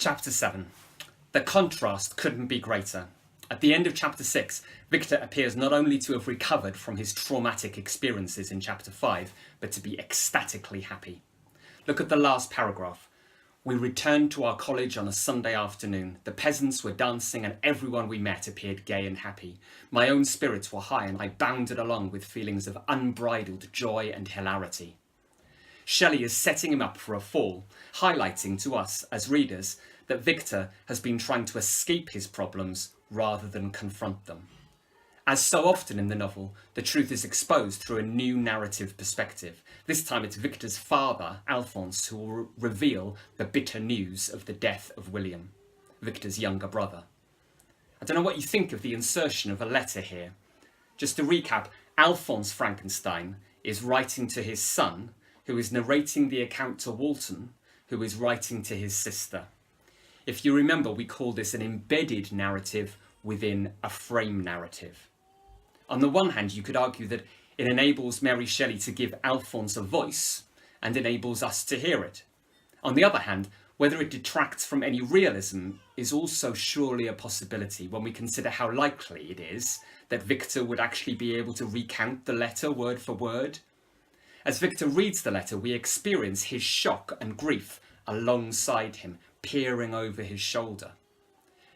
Chapter 7. The contrast couldn't be greater. At the end of chapter 6, Victor appears not only to have recovered from his traumatic experiences in chapter 5, but to be ecstatically happy. Look at the last paragraph. We returned to our college on a Sunday afternoon. The peasants were dancing and everyone we met appeared gay and happy. My own spirits were high and I bounded along with feelings of unbridled joy and hilarity. Shelley is setting him up for a fall, highlighting to us as readers that Victor has been trying to escape his problems rather than confront them. As so often in the novel, the truth is exposed through a new narrative perspective. This time it's Victor's father, Alphonse, who will reveal the bitter news of the death of William, Victor's younger brother. I don't know what you think of the insertion of a letter here. Just to recap, Alphonse Frankenstein is writing to his son, who is narrating the account to Walton, who is writing to his sister. If you remember, we call this an embedded narrative within a frame narrative. On the one hand, you could argue that it enables Mary Shelley to give Alphonse a voice and enables us to hear it. On the other hand, whether it detracts from any realism is also surely a possibility when we consider how likely it is that Victor would actually be able to recount the letter word for word. As Victor reads the letter, we experience his shock and grief alongside him, peering over his shoulder.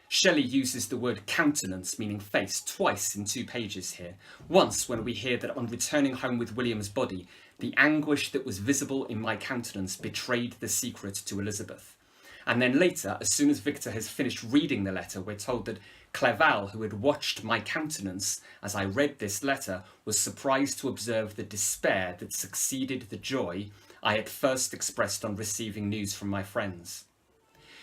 Shelley uses the word countenance, meaning face, twice in 2 pages here. Once when we hear that on returning home with William's body, the anguish that was visible in my countenance betrayed the secret to Elizabeth. And then later, as soon as Victor has finished reading the letter, we're told that Clerval, who had watched my countenance as I read this letter, was surprised to observe the despair that succeeded the joy I had first expressed on receiving news from my friends.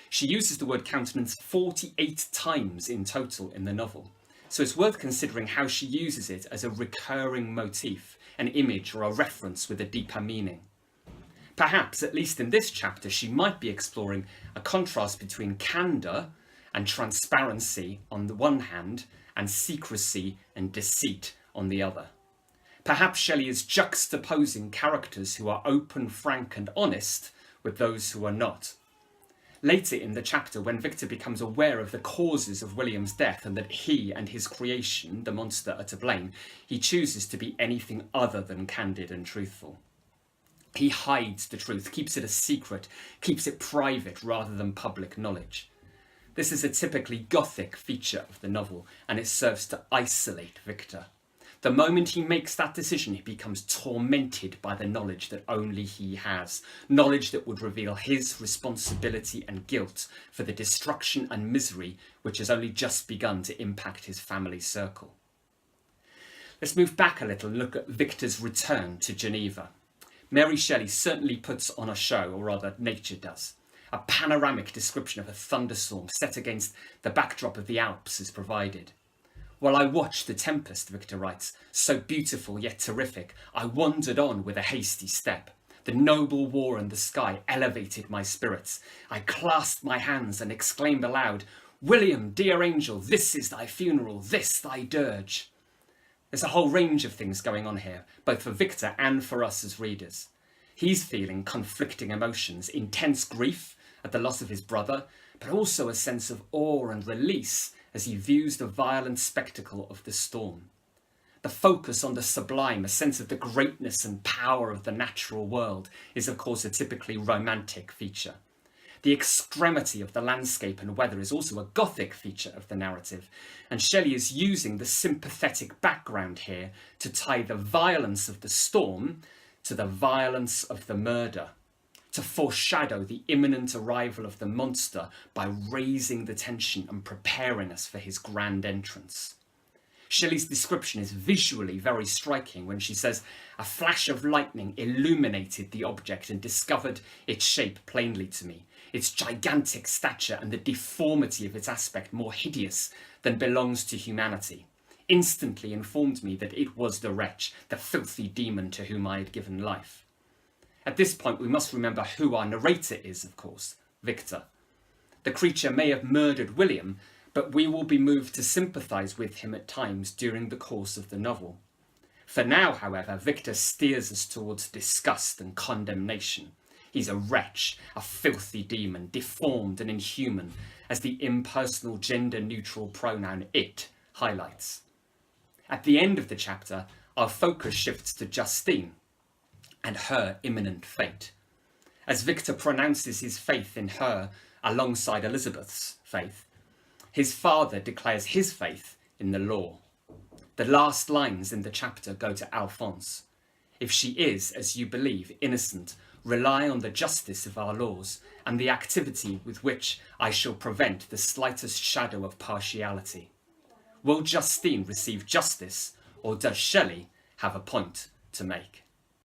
She uses the word countenance 48 times in total in the novel, so it's worth considering how she uses it as a recurring motif, an image or a reference with a deeper meaning. Perhaps, at least in this chapter, she might be exploring a contrast between candour and transparency on the one hand, and secrecy and deceit on the other. Perhaps Shelley is juxtaposing characters who are open, frank and honest with those who are not. Later in the chapter, when Victor becomes aware of the causes of William's death and that he and his creation, the monster, are to blame, he chooses to be anything other than candid and truthful. He hides the truth, keeps it a secret, keeps it private rather than public knowledge. This is a typically Gothic feature of the novel, and it serves to isolate Victor. The moment he makes that decision, he becomes tormented by the knowledge that only he has, knowledge that would reveal his responsibility and guilt for the destruction and misery which has only just begun to impact his family circle. Let's move back a little and look at Victor's return to Geneva. Mary Shelley certainly puts on a show, or rather nature does. A panoramic description of a thunderstorm set against the backdrop of the Alps is provided. While I watched the tempest, Victor writes, so beautiful yet terrific, I wandered on with a hasty step. The noble war in the sky elevated my spirits. I clasped my hands and exclaimed aloud, William, dear angel, this is thy funeral, this thy dirge. There's a whole range of things going on here, both for Victor and for us as readers. He's feeling conflicting emotions, intense grief at the loss of his brother, but also a sense of awe and release as he views the violent spectacle of the storm. The focus on the sublime, a sense of the greatness and power of the natural world, is of course a typically romantic feature. The extremity of the landscape and weather is also a Gothic feature of the narrative, and Shelley is using the sympathetic background here to tie the violence of the storm to the violence of the murder, to foreshadow the imminent arrival of the monster by raising the tension and preparing us for his grand entrance. Shelley's description is visually very striking when she says, a flash of lightning illuminated the object and discovered its shape plainly to me, its gigantic stature and the deformity of its aspect more hideous than belongs to humanity, instantly informed me that it was the wretch, the filthy demon to whom I had given life. At this point, we must remember who our narrator is, of course, Victor. The creature may have murdered William, but we will be moved to sympathise with him at times during the course of the novel. For now, however, Victor steers us towards disgust and condemnation. He's a wretch, a filthy demon, deformed and inhuman, as the impersonal gender-neutral pronoun it highlights. At the end of the chapter, our focus shifts to Justine and her imminent fate. As Victor pronounces his faith in her alongside Elizabeth's faith, his father declares his faith in the law. The last lines in the chapter go to Alphonse. If she is, as you believe, innocent, rely on the justice of our laws and the activity with which I shall prevent the slightest shadow of partiality. Will Justine receive justice, or does Shelley have a point to make?